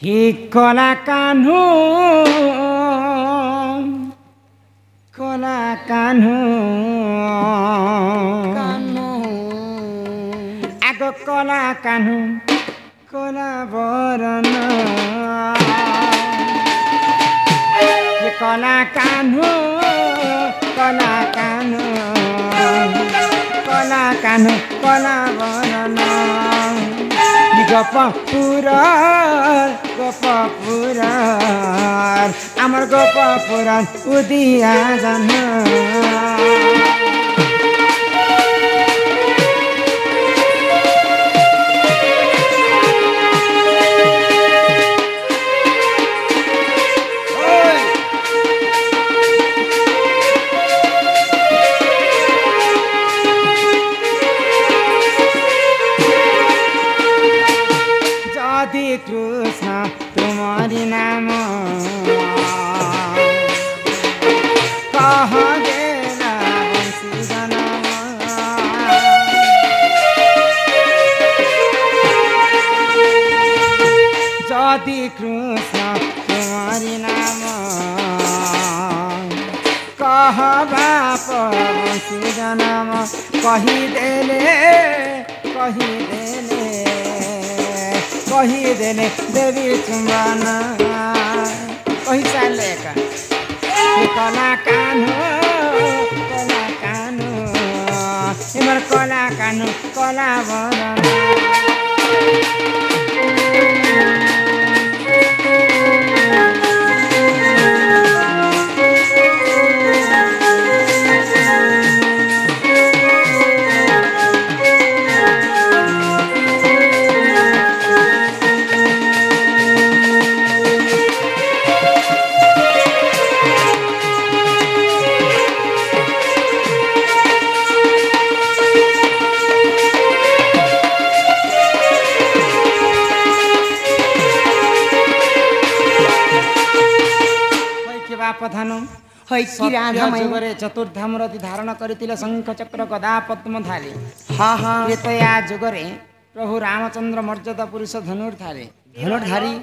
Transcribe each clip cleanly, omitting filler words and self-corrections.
हि कला कान्हू कला कान्हू आगो कला कान्हू कला बरन हि कला कान्हू कला कान्हू कला कान्हू कला बरन गोपपुर आमर गोपपुर उदिया जान कृष्ण तुम्हारी नाम कह देना बंसी जनम जदि कृष्ण तुम्हारी नाम कह बाप बंसी जनम कही देले देवी चुम्बन कही साले का कला कान्हू इमर कला कान्हू कला बरन चतुर्धाम धारण करथिले शंख चक्र गदा पद्म थाली हाँ हाँ त्रेतया जुगरे प्रभु रामचंद्र मर्यादा पुरुष धनुर्धारी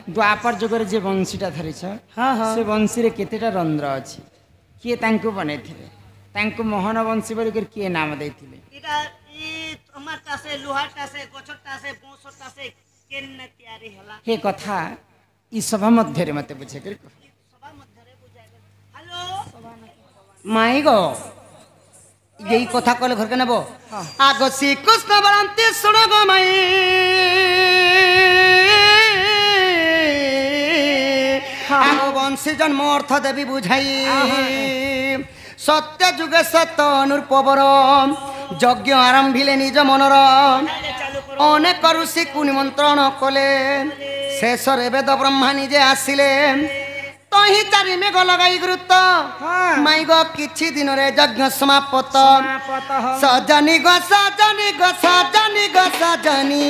द्वापर जुगरे जे बंशीटा धरी हाँ हाँ से बंशी रे केतेटा रंध्र अछि किए तांको बनेथिले तांको मोहन बंशी बोल कर किए नाम देथिले एटा ई हमरटा से लोहाटा से गछटा से बोसटा से केन तयारी हला हे कथा ई सभा मध्य रे मते बुझे कर माई गो यही कथा कहले घर के नेबो आग श्री कृष्ण बरंती सुन गो माई आग वंशी जन्म अर्थ देवी बुझाई सत्य जुगे सत्य अनुरूपर यज्ञ आरंभिले निज मनर अनेक ऋषि को निमंत्रण कले शेष वेद ब्रह्मा निजे आसिले तही चारि मेघ लगाई गुरुत्व माई गो किछि दिन रे यज्ञ समाप्त सजनी गो सजनी गो सजनी गो सजनी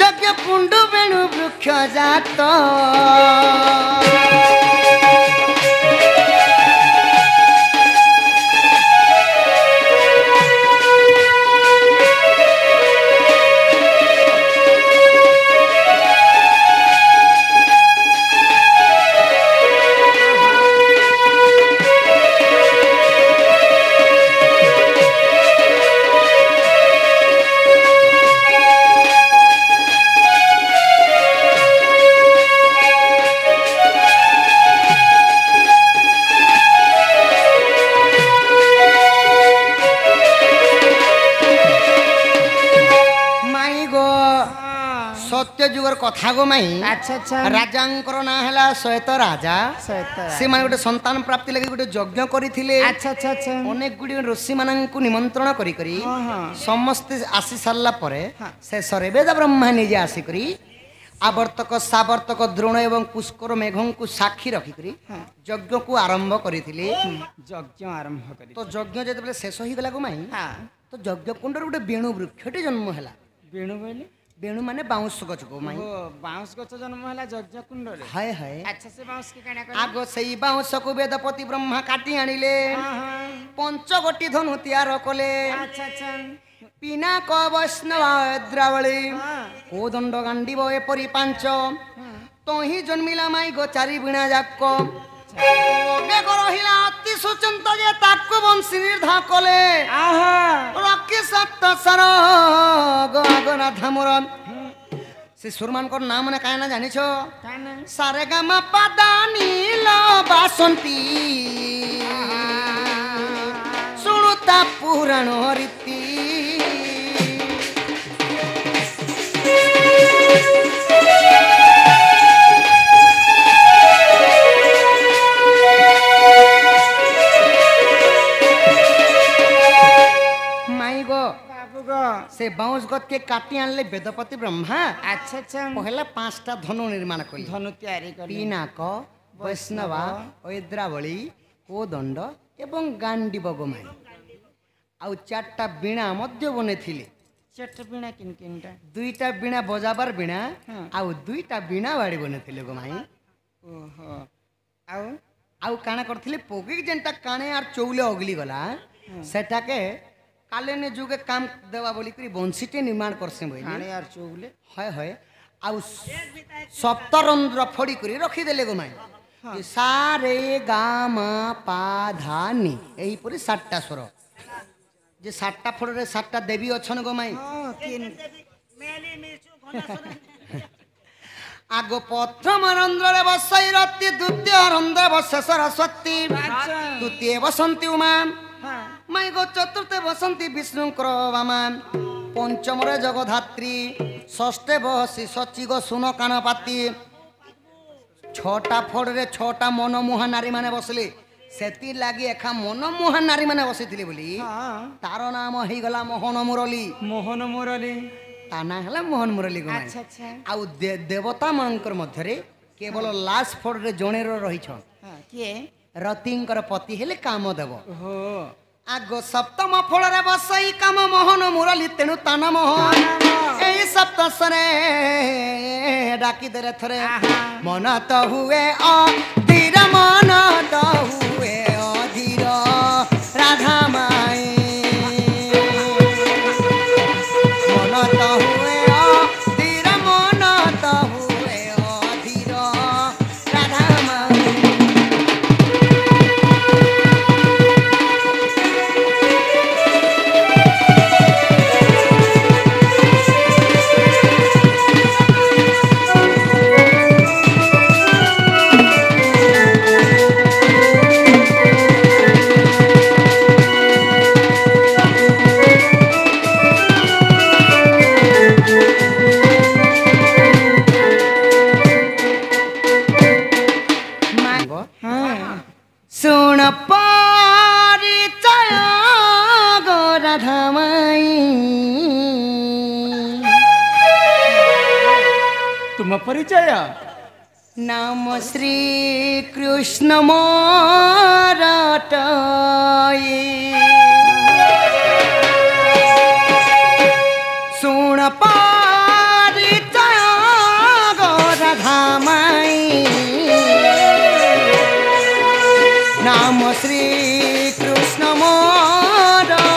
यज्ञ कुंड वेणु वृक्ष जात कथा गो माई अच्छा अच्छा राजांकर ना हला श्वेत राजा से माने गोटे संतान प्राप्ति लगी गोटे यज्ञ करिथिले अच्छा अच्छा अच्छा अनेक गुडी ऋषि माननकु निमंत्रण करी करी समस्त आसी सारला परे से सरे वेद ब्रह्मा निजे आसी करी आवर्तक सावर्तक द्रोण एवं पुष्कर मेघं को साक्षी रखी करी यज्ञ को आरंभ करिथिले यज्ञ आरंभ करी तो यज्ञ जेतबे शेष होई गला गो माई तो यज्ञ कुंड रे गोटे वेणु वृक्षटे जन्म हला वेणु बोले बेणु माने बाउंस गछ को माई बाउंस गछ जन्म हला यज्ञ कुंड रे हाय हाय अच्छा से बाउंस के काना कर आगो सेई बाउंस को वेदपति ब्रह्मा काटी आनिले पंचगोटी धनु तैयार कले अच्छा अच्छा पिनाक वैष्णव द्रावळी କୋଦଣ୍ଡ ଗାଣ୍ଡିବ ଏପରି ପାଞ୍ଚ ତହିଁ ଜନ୍ମିଲା ମାଇ ଗୋ ଚାରି ବିଣା ଯାକ ବେଗ ରହିଲା ଅତି ସୁଚନ୍ତ ଯେ ତାକୁ ବଂଶୀ ନିର୍ଦ୍ଧା କଲେ ରକି ସପ୍ତ ସର ଗଗନା ଧାମର ସେ ସୁରମାନଙ୍କର ନାଁ ମାନେ କାହିଁ ନା ଜାଣିଛ ସାରେ ଗାମା ପାଦା ନୀଳ ବାସନ୍ତୀ ଶୁଣୁତା ପୁରାଣ ରୀତି से बाउंस गत के काटी आनले वेदपति ब्रह्मा अच्छा अच्छा पहला 5टा धनु निर्माण कले धनु तैयारी कले पिनाक वैष्णवा ऐद्रावली कोदंड एवं गांडीब गोमाई आउ 4टा बीणा मध्य बनेथिले 4टा बीणा किन किनटा 2टा बीणा बजाबार बीणा आउ 2टा बीणा बाड़ी बनेथिले गोमाई ओहो आउ आउ काना करथिले पोगी जेंटा काने आर चौले अगली गला सेटा के काले ने जुगे काम देवा बोली करी बंशीटे निर्माण करसे बोली काने यार चौले हाय हाय आउ सप्तरंध्र फड़ी करी रखी देले गोमाई ये सारे गा मा पा धा नी एही परी 7टा स्वर जे 7टा फड़ रे 7टा देवी अछन गोमाई मेली मिचु घना आगो प्रथम रंध्र रे बसई रति द्वितीय रंध्र बस सरस्वती तृतीय बसंती उमा माई गो चतुर्थे बसंती विष्णुकर बामा पंचम रे जगधात्री षष्ठे बसी सची गो सुन कानपाती 6टा फड़ रे 6टा मनमोहा नारी माने बसले सेती लागी एखा मनमोहा नारी माने बसिथिले बोली तार नाम हेई गला मोहन मुरली ताना हला मोहन मुरली गो अच्छा अच्छा आउ देवता मानकर मध्य रे केवल लास्ट फड़ रे जणे रही छ के रतिंकर पति हेले काम देव ओहो आगो सप्तम फल रे बसई काम मोहन मुरली तेनु ताना मोहन एई सप्तसरे डाकी देरे थरे मन तो हुए अधीर मन तो हुए अधीर राधा माई मन तो हुए अधीर मन तो हुए अधीर राधा माई सुन परिचय गो राधा माई तुम परिचय नाम श्री कृष्ण मोरटई सुन परिचय गो राधा माई नाम श्री कृष्ण मोरटई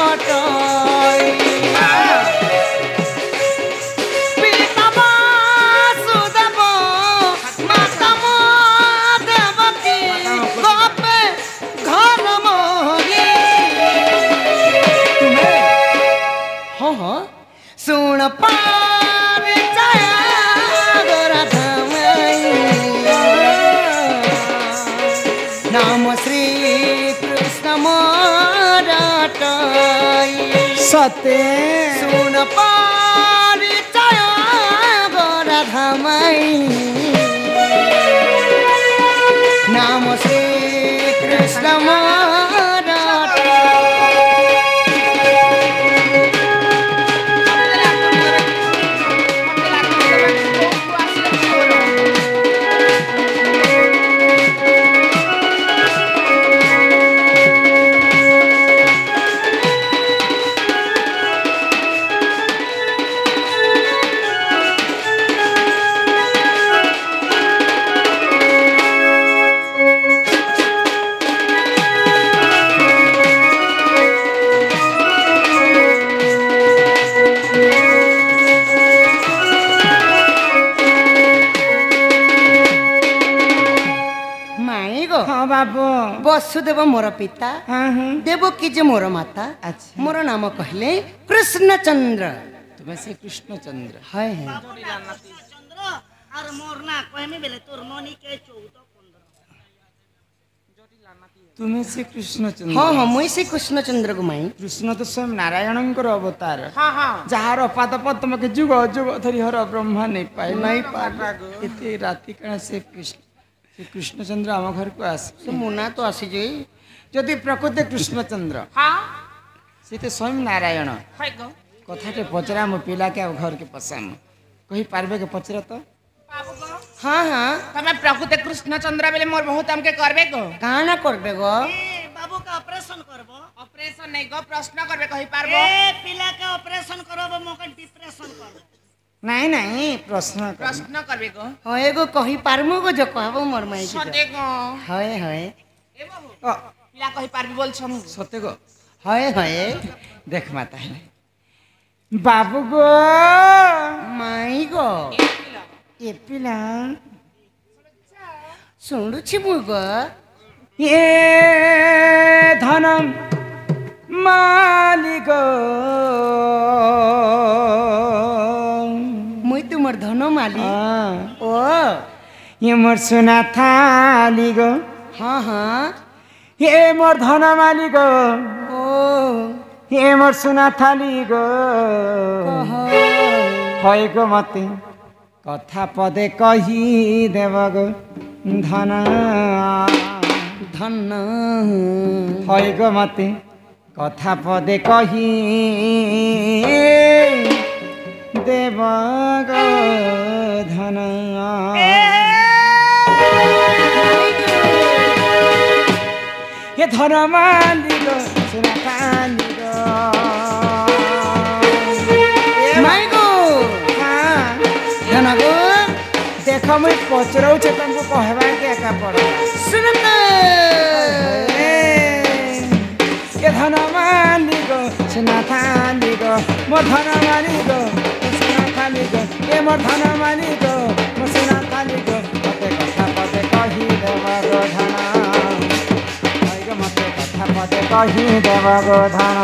पिता वासुदेव माता देवकी गोपे घर मोही हाँ हाँ सुन परिचय गो राधा माई नाम श्री कृष्ण मोरटई सते सुन परिचय गो राधा माई नाम श्री कृष्ण मोरटई बाबू वसुदेव मोर पिता हाँ हाँ देवकी जे मोर माता अच्छा मोर नाम कहले कृष्णचंद्र तुम्हें से कृष्णचंद्र हाय है चंद्र और मोर ना कहमी बेले तोर ननी के 14-15 तुम्हें से कृष्णचंद्र हाँ हाँ मुई से कृष्णचंद्र गुमाई कृष्ण तो स्वयं नारायणଙ୍କର अवतार हां हां ଯାହାର ପାଦ ପଦ୍ମକେ ଯୁଗ ଯୁଗ ଧରି ହର ବ୍ରହ୍ମା ନେଇ ପାଏ नहीं पार ଏତେ ରାତି କାଳ ସେ କୃଷ୍ଣଚନ୍ଦ୍ର ଆମ ଘରକୁ ଆସେ से मुना तो आसी जाई ଯଦି ପ୍ରକୃତ କୃଷ୍ଣଚନ୍ଦ୍ର हां ସେ ତ ସ୍ୱୟଂ ନାରାୟଣ हाय गो କଥାଟେ ପଚରା ମୋ ପିଲାକେ ଆଉ ଘରକେ ପସାମ କହିପାରିବେ କି ପଚରା ତ बाबू गो हाँ हाँ तमे प्रकृत कृष्णचंद्र बेले मोर बहुत हमके करबे गो काना करबे गो बाबू का ऑपरेशन करबो ऑपरेशन नहीं गो प्रश्न करबे कहि पारबो ए पिला का ऑपरेशन करबो मोके डिप्रेशन करबो ନାଇଁ ନାଇଁ ପ୍ରଶ୍ନ କର। प्रश्न करबे गो हाँ एगो कही पारमु गो जो कहबो मोर माई के सते गो हाय हाय ए बाबू ଅ, पिला कहि पारबी बोल छम ସତେ ଗୋ हाय हाय ଦେଖ ମାତା ହେଲେ ବାବୁ ଗୋ माई गो ଏ ପିଲା ଶୁଣୁଛି ମୁଁ ଗो ଏ ଧନ ମାଲିକ ମୁଇଁ ତୁମର ଧନ ମାଲି ଓ ଏ ମୋର ସୁନା ଥାଲି ଗो ହଁ ହଁ ଏ ମୋର ଧନ ମାଲିକ ଓ ଏ ମୋର ସୁନା ଥାଲି ଗো କହ হয় গো মতে কথা পদে কহি দেব গো ধন ଧନ হয় গো মতে কথা পদে কহি দেব গো ধন এ ধন মালিক সোনা কালিক ମାଇ ଗो ଧନ ଗো দেখ মুই পচরাউছে তাଙ୍କୁ কহবাকে একা পড় ଶୁଣତ এ ধন মালিক সোনা কালিক মো ধন মালিক সোনা কালিক এ মোর ধন মালিক মো সোনা কালিক মতে কথা পদে কহি দেব গো ধন মতে কথা পদে কহি দেব গো ধন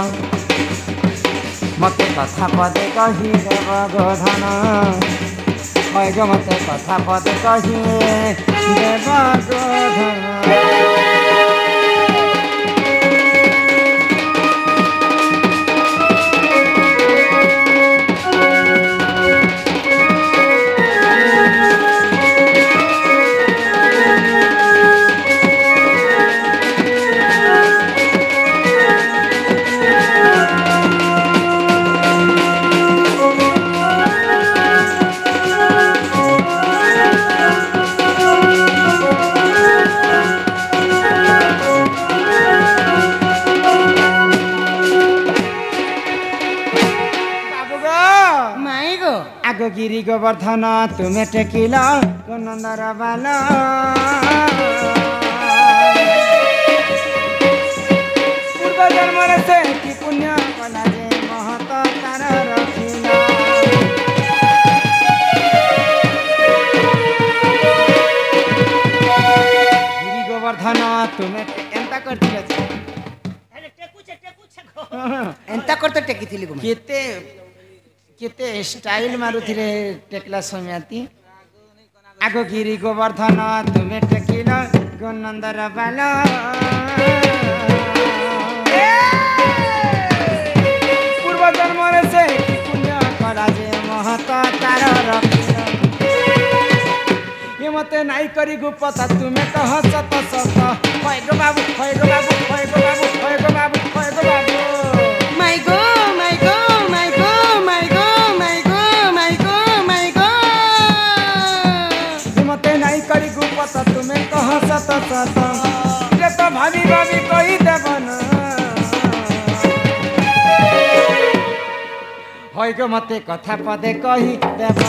মতে কথা পদে কহি দেব গো ধন হয় গো মতে কথা পদে কহি দেব গো ধন ମାଇ ଗো আগ গিরি গোবর্ধন তুমি টেকিল নন্দর বাল পূর্ব জন্মরে সে কি পুণ্য কলা যে মহত তার রখিল গিরি গোবর্ধন তুমি এন্তা করছিল अरे टेकू छे गो ଏନ୍ତା କରତେ ଟେକିଥିଲି ଗো କେତେ କେତେ ଷ୍ଟାଇଲ ମାରୁଥିଲେ ଟେକଲା ସମିଆତି ଆଗ ଗିରି ଗୋବର୍ଦ୍ଧନ ତୁମେ ଟେକିଲ ଗୋନନ୍ଦର ବାଲ ପୂର୍ବ ଜନ୍ମରେ ସେ କି ପୁଣ୍ୟ କଲା ଯେ ମହତ ତାର ରଖିଲ ଏ ମତେ ନାଇ କରି ଗୁପତା ତୁମେ କହ ସତ ସତ হয় গো বাবু হয় গো বাবু হয় গো বাবু হয় গো বাবু হয় গো বাবু মাই গো মাই গো মাই গো মাই গো মাই গো মাই গো মাই গো মতে নাই করি গুপত তুমি কহ সত সত যে তো ভাবি ভাবি কহি দেব না হয় গো মতে কথা পদে কহি দেব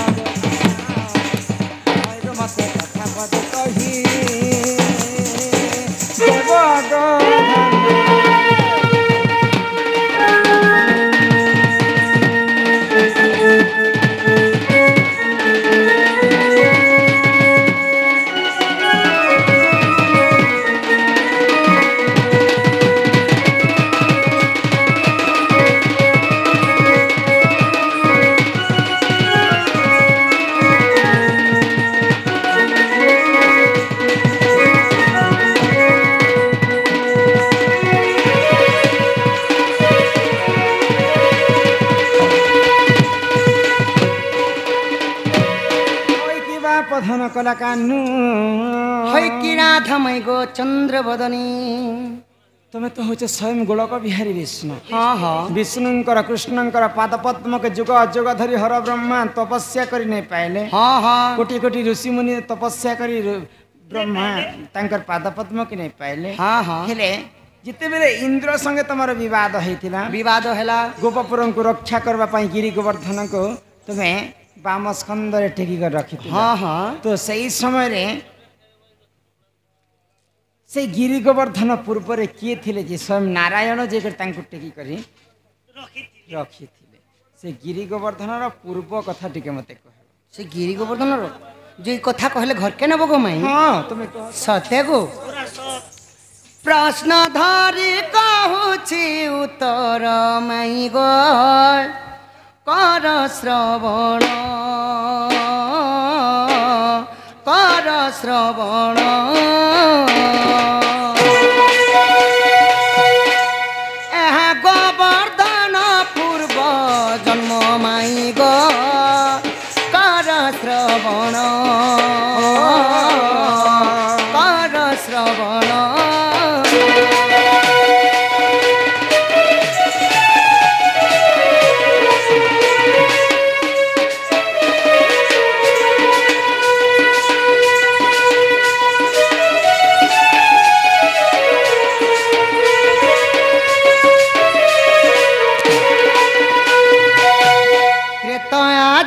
হয় গো মতে কথা পদে কহি দেব গো धन कला कान्नु है कि राधामय गो चंद्र बदनी तुम्हें तो होचे स्वयं गोलक बिहारी विष्णु हाँ हाँ विष्णुंकर कृष्णंकर पादपद्म के जुग अजुग धरी हर ब्रह्मा तपस्या करी नहीं पाइले हाँ हाँ कोटि कोटि ऋषि मुनि तपस्या करी ब्रह्मा तांकर पादपद्म के नहीं पाइले हाँ हाँ हेले जिते बेले इंद्र संगे तमर विवाद होइतिला विवाद हैला गोपपुरम को रक्षा करबा पई गिरि गोवर्धन को तुम्हें वाम स्कंद रे टेकी कर रखी हाँ हाँ तो सही समय रे से गिरि गोवर्धन पूर्व रे किए थिले जे स्वयं नारायण जे तांको टेकी करी रखी थिले से गिरि गोवर्धन रो पूर्व कथा टिके मते कह से गिरि गोवर्धन रो जे कथा कहले घर के नबो गो माई हां तुमे कह सत्य गो प्रश्न धरी कहूछि उत्तर माई गो कर श्रवण गोवर्धन पूर्व जन्म माई गो कर श्रवण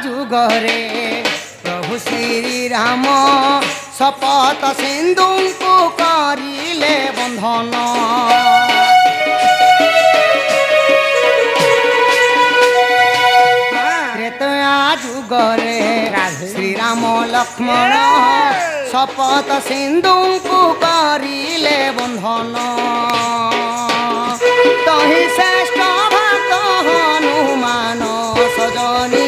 जुगरे प्रभु श्री राम शपथ सिंधु को करिले बंधन त्रेतया जुगरे श्री राम लक्ष्मण शपथ सिंधु को करिले बंधन तहि श्रेष्ठ भक्त हनुमान सजनी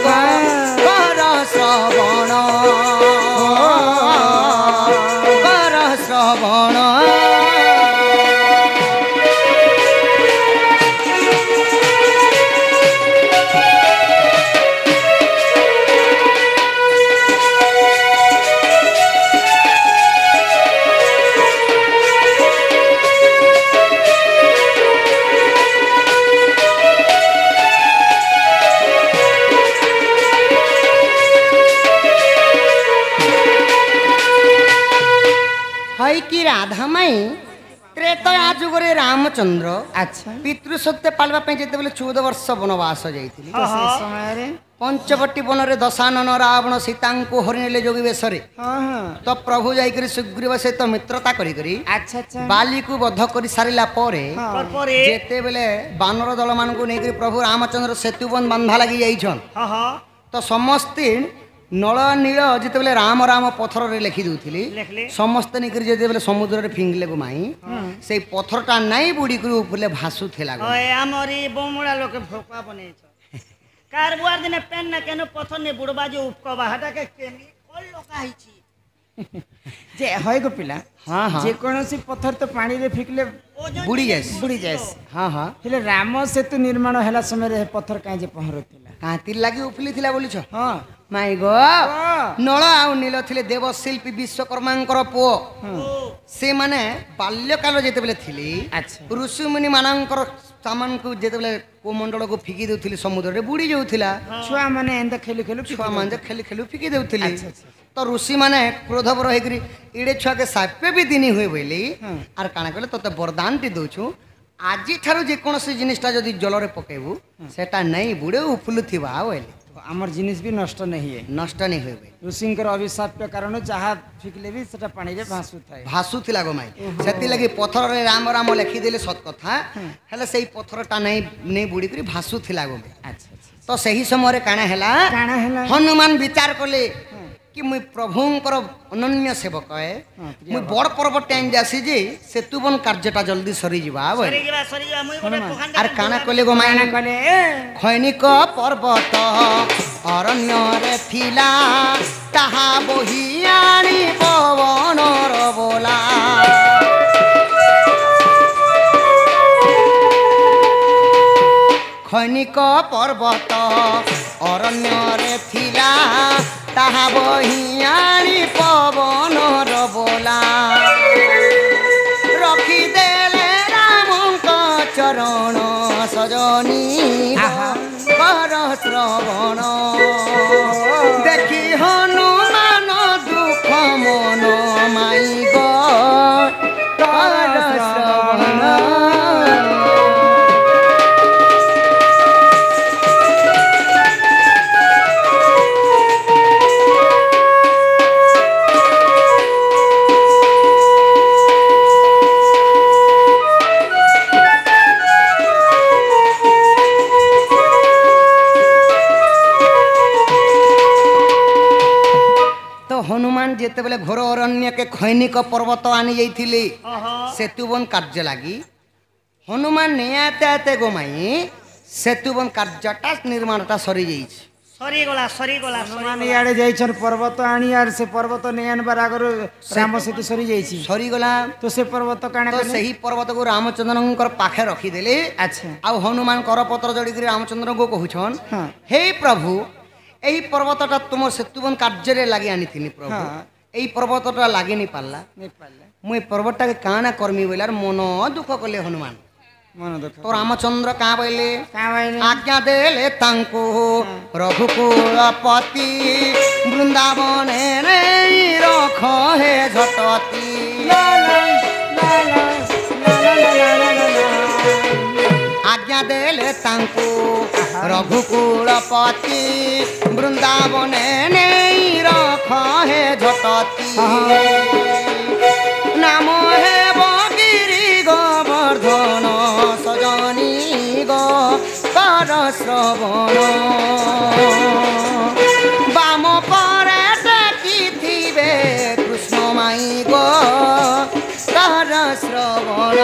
कर श्रवण कि राधामाई त्रेतया जुगरे रामचंद्र अच्छा पितृ सत्य पालवा पे जेते बेले 14 वर्ष वनवास जाइथिली तो से समय रे पंचवटी वन रे दशानन रावण सीता को हरिनेले जोगी बेसरे हां हां तो प्रभु जाई करी सुग्रीव सहित मित्रता करी करी अच्छा अच्छा बाली को वध करी सारिला परे जेते बेले बानर दल मान को नेकरी प्रभु रामचंद्र सेतुबंध बांधा लगी जाइछन हां हां तो समस्ते नल नील जिते बेले राम राम पथर रे लिखि दूथिली समस्त निकरी जेते बेले समुद्र रे फिंगले गो माई से पत्थरटा नहीं बुड़ी करी ऊपरले भासु थेला गो ओए हमरी बोमुड़ा लोके भोका बने छ कार बुआर दिने पेन न केनो पत्थर ने बुड़बा जो उपकबा हटा के केनी कोल लोका हिची जे होय गो पिला हां हां जे कोनोसी पत्थर तो पानी रे फिकले बुड़ी जाय हां हां हेले राम सेतु निर्माण हला समय रे पत्थर काहे जे पहरथिला कांतिर लागि उफली थिला बोली छ हां माई गो नल आ नील थिले देवशिल्पी विश्वकर्मांकर पुओ से माने बाल्यकाल जेते बेले थिली अच्छा ऋषि मुनि मानंकर सामान को जेते बेले को मंडल को फिकी देउथिली समुद्र रे बुड़ी जाउथिला छुआ माने एंदा खेलु खेलु छुआ माने खेली खेलु फिकी देउथिली तो ऋषि माने क्रोधवर हेकरी इडे छुआ के साप्य भी दिनी होय बोली आर काना कहले तते वरदान टी दोछु आजि थारु जे कोनोसी जिनिसटा जदी जल रे पकेबू सेटा नहीं बुड़े उफुलु थिबा बोली आमर जिनिस भी नष्ट नहीं है नष्ट नहीं होबे ऋषिंकर अभिशाप के कारण जहा फिकले भी सेटा पानी रे भासु थाए भासु थिला गो माई सेति लगी पत्थर रे राम राम लिखि देले सत कथा हेले सेही पत्थरटा नहीं बुड़ी करी भासु थिला गो अच्छा तो सही समय रे काना हैला हनुमान विचार कले कि मुई प्रभुंकर अनन्य सेवक है मुई बड़ पर्व टाइम जासी जे सेतुबन कार्यटा जल्दी सरी जीवा सरी जीवा मुई गोटे पोखंड आर काना कले गो मायना कले खैनिक पर्वत अरण्य रे थिला ताहा बहियाणी पवन र बोला खैनिक पर्वत अरण्य रे थिला ତାହା ବହି ଆଣି ପବନର ବୋଲା ରଖିଦେଲେ ରାମଙ୍କ ଚରଣ ସଜନୀ କର ଶ୍ରବଣ ଦେଖି ହନୁମାନ ଦୁଃଖ ମନ ମାଇ କର ଶ୍ରବଣ। हनुमान जेतेबेले घोर अरण्य के खैनिक पर्वत आनी जाइथिले सेतुबन कार्य लगी हनुमान नियाते गोमाई सेतुबन कार्यटा निर्माणटा सरी जाइछि सरीगला हनुमान इआडे जाइछन पर्वत आनी यार से पर्वत नेयानबार आगर राम सेतु सरी जाइछि सरीगला तो से पर्वत काना तो सही पर्वत को रामचंद्रनकर पाखे रखी देले। अच्छा आ हनुमान करपत्र जड़ी करी रामचंद्र को कहउछन हे प्रभु एही पर्वतटा तुम सेतुबन कार्य लगी आनी थी प्रभु एही पर्वतटा लागे नहीं पारला मुई पर्वतटा के काना कर्मी बोलार मन दुख कले हनुमान मन दुख तो रामचंद्र का बोले कावाइने आज्ञा देले तांको रघुकुलपति वृंदावन रे रख हे झटती आज्ञा देले तांको रघुकुलपति वृंदावन नहीं रख हे झटती नाम हे गिरी गोवर्धन सजनी गो कर श्रवण बाम परे टेकिथिबे कृष्ण माई गो कर श्रवण।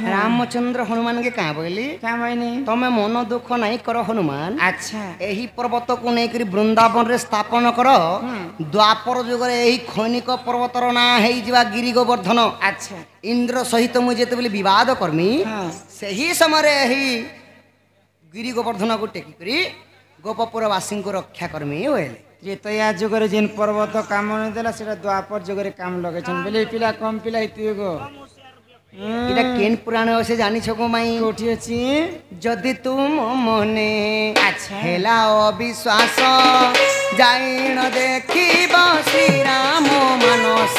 रामचंद्र हनुमान के कहा बोली तमें मन दुख नहीं कर हनुमान। अच्छा यही पर्वत को लेकर वृंदावन रे स्थापन कर द्वापर जुग यही खैनिक पर्वतर ना है गिरी गोवर्धन। अच्छा इंद्र सहित मुझे जिते विवाद कर्मी से ही समय यही गिरी गोवर्धन को टेकी करी गोपपुरवासी को रक्षा कर्मी हुए त्रेतया जुगरे जेन पर्वत काम नहीं देला सेटा द्वापर जुगरे काम लगेछन बेले पिला कम पिला हितिगो इटा केन पुराण से जानी छको माई कोठी अछि जदि तुम मने अच्छा हेला अविश्वास जाइन देखिब श्री राम मानस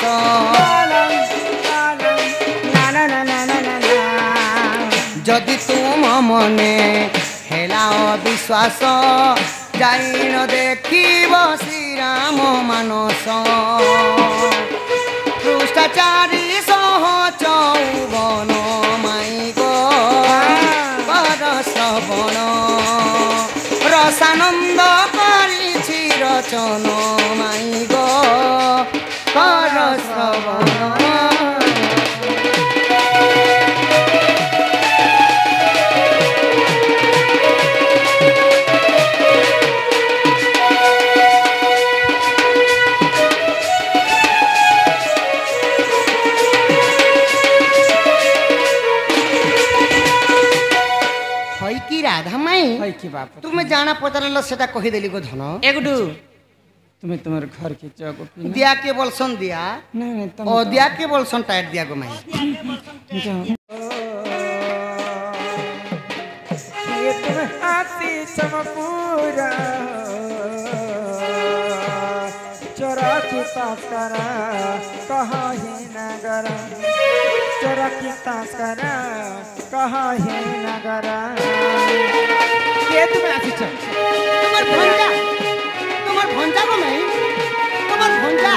जदि तुम मने हेला अविश्वास जाइन देखिब श्री राम मानस पृष्ठाचारी सह चौवन माई गो कर श्रवण रसानंद करिछि रचन माई गो कर श्रवण। राधा माई की बाप तुम्हें जाना पचारल सेटा कही देली गो धन एकडू तुम्हें तुम्हार घर के चौक दिया के बोलसन दिया नहीं तुम ओ दिया के बोलसन टाइट दिया गो माई ये तुम हाथी चमपूरा चोरा की तास्करा कहा ही नगर चोरा की तास्करा कहा ही नगर ये तुम्हें हाथी चम तुम्हार भंजा को नहीं तुम्हार भंजा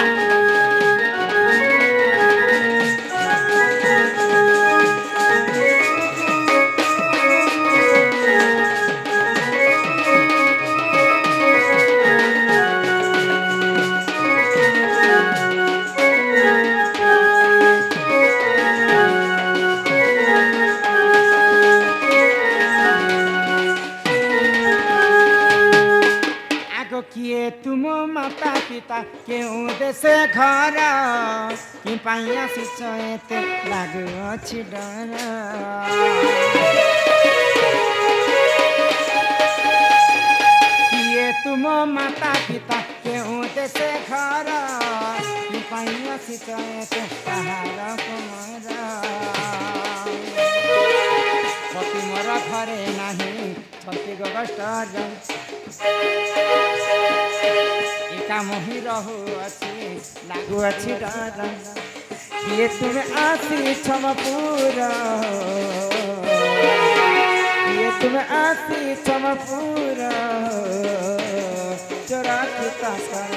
माता पिता केउँ देशे घर कि पाई आसिछ एते लागुअछि डर किए तुम माता पिता केउँ देशे घर कि पाई आसिछ एते पहाड़ कुमर पति मोर घरे नाही छति गगस्ट एका मोहि रहु अछि लागु अछि डर किए तुमे आसी छमपुर किए तुमे आसी छमपुर चोरा की तस्कर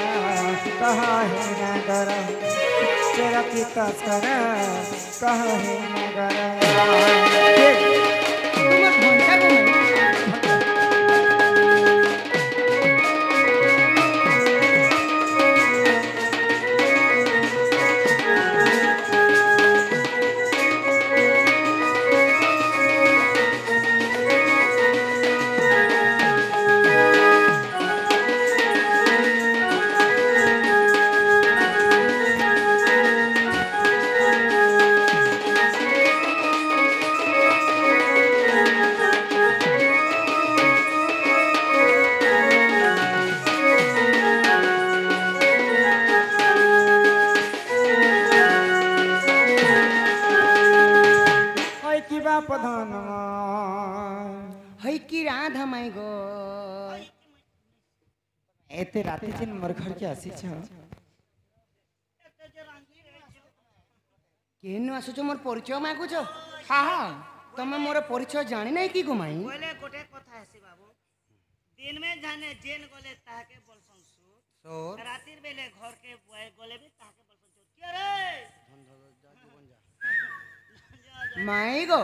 कहाँ है नगर चोरा की तस्कर कहाँ है नगर है कि राधा माई गो एते राते जेन मोर घर के आसी छ केनु आसु छ मोर परिचय मागु छ हां हां तमे मोर परिचय जानि नै कि गुमाई बोले गोटे कथा है बाबू दिन में जाने जेन गले ताके बोलसन सो रातिर बेले घर के गले भी ताके बोलसन के रे माई गो